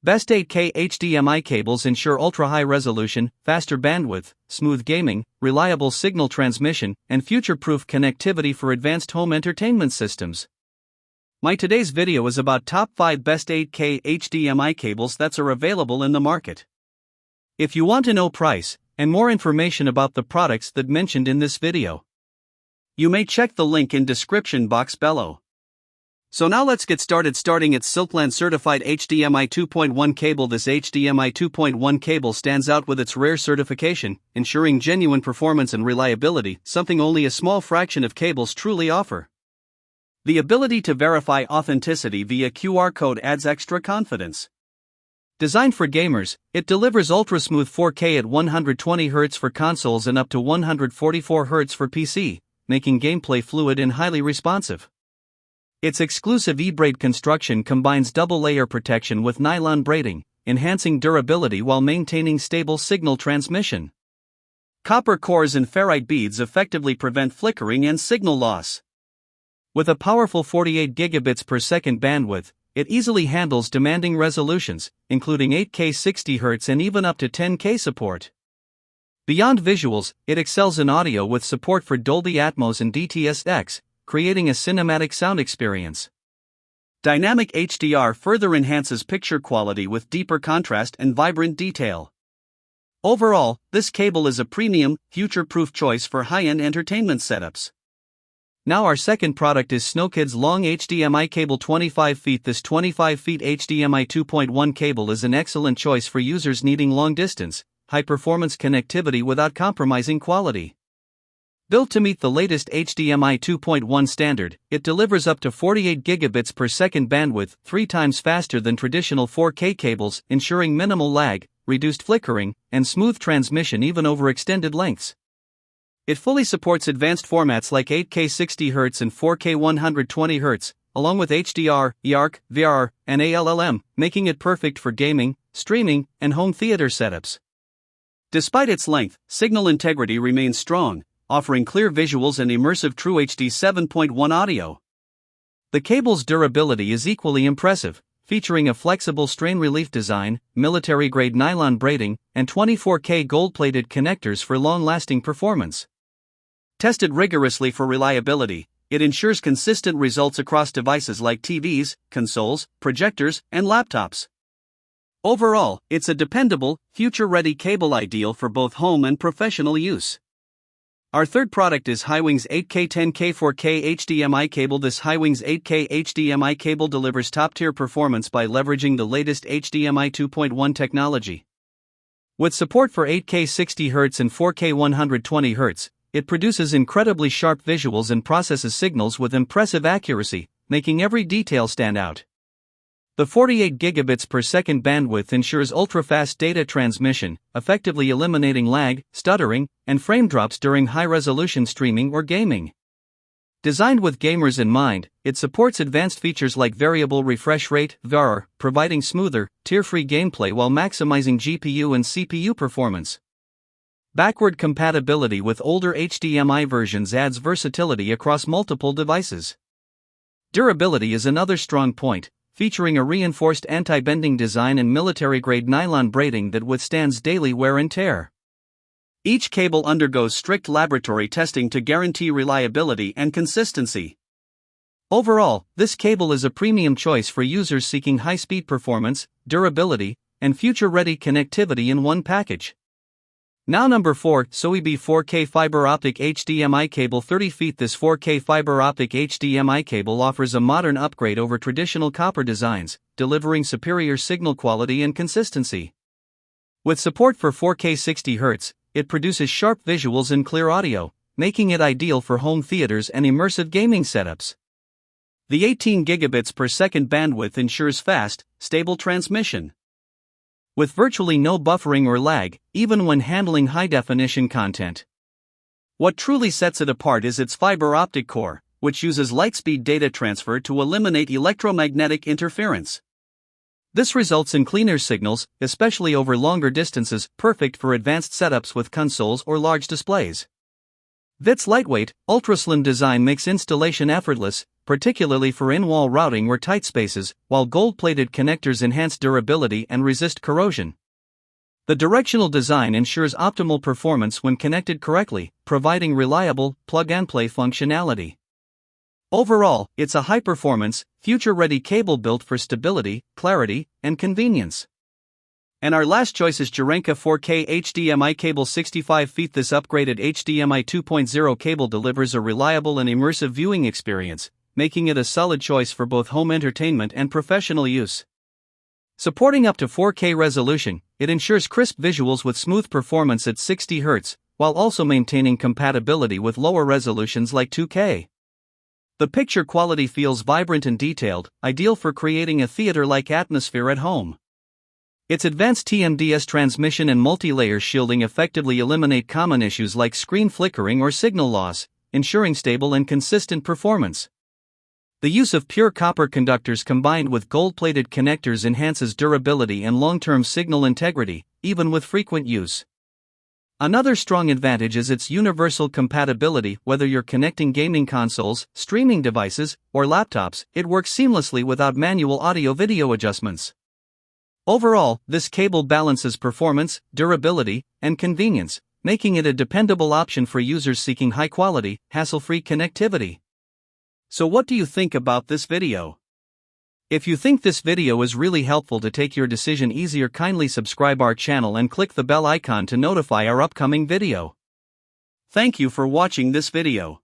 Best 8K HDMI cables ensure ultra-high resolution, faster bandwidth, smooth gaming, reliable signal transmission, and future-proof connectivity for advanced home entertainment systems. My today's video is about top 5 best 8K HDMI cables that are available in the market. If you want to know price and more information about the products that mentioned in this video, you may check the link in description box below. So now let's get started. Starting at Silkland certified HDMI 2.1 cable. This HDMI 2.1 cable stands out with its rare certification, ensuring genuine performance and reliability, something only a small fraction of cables truly offer. The ability to verify authenticity via QR code adds extra confidence. Designed for gamers, it delivers ultra-smooth 4K at 120 Hz for consoles and up to 144 Hz for PC, making gameplay fluid and highly responsive. Its exclusive E-braid construction combines double-layer protection with nylon braiding, enhancing durability while maintaining stable signal transmission. Copper cores and ferrite beads effectively prevent flickering and signal loss. With a powerful 48 gigabits per second bandwidth, it easily handles demanding resolutions, including 8K 60 Hz and even up to 10K support. Beyond visuals, it excels in audio with support for Dolby Atmos and DTS-X, creating a cinematic sound experience. Dynamic HDR further enhances picture quality with deeper contrast and vibrant detail. Overall, this cable is a premium, future-proof choice for high-end entertainment setups. Now our second product is Snowkid's long HDMI cable 25 feet. This 25 feet HDMI 2.1 cable is an excellent choice for users needing long-distance, high-performance connectivity without compromising quality. Built to meet the latest HDMI 2.1 standard, it delivers up to 48 gigabits per second bandwidth, 3 times faster than traditional 4K cables, ensuring minimal lag, reduced flickering, and smooth transmission even over extended lengths. It fully supports advanced formats like 8K 60 Hz and 4K 120 Hz, along with HDR, eARC, VR, and ALLM, making it perfect for gaming, streaming, and home theater setups. Despite its length, signal integrity remains strong, offering clear visuals and immersive True HD 7.1 audio. The cable's durability is equally impressive, featuring a flexible strain relief design, military-grade nylon braiding, and 24K gold-plated connectors for long-lasting performance. Tested rigorously for reliability, it ensures consistent results across devices like TVs, consoles, projectors, and laptops. Overall, it's a dependable, future-ready cable ideal for both home and professional use. Our third product is Hiwing's 8K 10K 4K HDMI cable. This Hiwing's 8K HDMI cable delivers top-tier performance by leveraging the latest HDMI 2.1 technology. With support for 8K 60 Hz and 4K 120 Hz, it produces incredibly sharp visuals and processes signals with impressive accuracy, making every detail stand out. The 48 gigabits per second bandwidth ensures ultra-fast data transmission, effectively eliminating lag, stuttering, and frame drops during high-resolution streaming or gaming. Designed with gamers in mind, it supports advanced features like variable refresh rate (VRR), providing smoother, tear-free gameplay while maximizing GPU and CPU performance. Backward compatibility with older HDMI versions adds versatility across multiple devices. Durability is another strong point, featuring a reinforced anti-bending design and military-grade nylon braiding that withstands daily wear and tear. Each cable undergoes strict laboratory testing to guarantee reliability and consistency. Overall, this cable is a premium choice for users seeking high-speed performance, durability, and future-ready connectivity in one package. Now number 4, Soebi 4K Fiber Optic HDMI cable 30 feet. This 4K fiber optic HDMI cable offers a modern upgrade over traditional copper designs, delivering superior signal quality and consistency. With support for 4K 60 Hz, it produces sharp visuals and clear audio, making it ideal for home theaters and immersive gaming setups. The 18 gigabits per second bandwidth ensures fast, stable transmission. With virtually no buffering or lag, even when handling high-definition content. What truly sets it apart is its fiber optic core, which uses light-speed data transfer to eliminate electromagnetic interference. This results in cleaner signals, especially over longer distances, perfect for advanced setups with consoles or large displays. Its lightweight, ultra-slim design makes installation effortless, particularly for in-wall routing or tight spaces, while gold-plated connectors enhance durability and resist corrosion. The directional design ensures optimal performance when connected correctly, providing reliable, plug-and-play functionality. Overall, it's a high-performance, future-ready cable built for stability, clarity, and convenience. And our last choice is Jarenka 4K HDMI cable 65 feet. This upgraded HDMI 2.0 cable delivers a reliable and immersive viewing experience, making it a solid choice for both home entertainment and professional use. Supporting up to 4K resolution, it ensures crisp visuals with smooth performance at 60 Hz, while also maintaining compatibility with lower resolutions like 2K. The picture quality feels vibrant and detailed, ideal for creating a theater-like atmosphere at home. Its advanced TMDS transmission and multi-layer shielding effectively eliminate common issues like screen flickering or signal loss, ensuring stable and consistent performance. The use of pure copper conductors combined with gold-plated connectors enhances durability and long-term signal integrity, even with frequent use. Another strong advantage is its universal compatibility. Whether you're connecting gaming consoles, streaming devices, or laptops, it works seamlessly without manual audio-video adjustments. Overall, this cable balances performance, durability, and convenience, making it a dependable option for users seeking high-quality, hassle-free connectivity. So what do you think about this video? If you think this video is really helpful to take your decision easier, kindly subscribe our channel and click the bell icon to notify our upcoming video. Thank you for watching this video.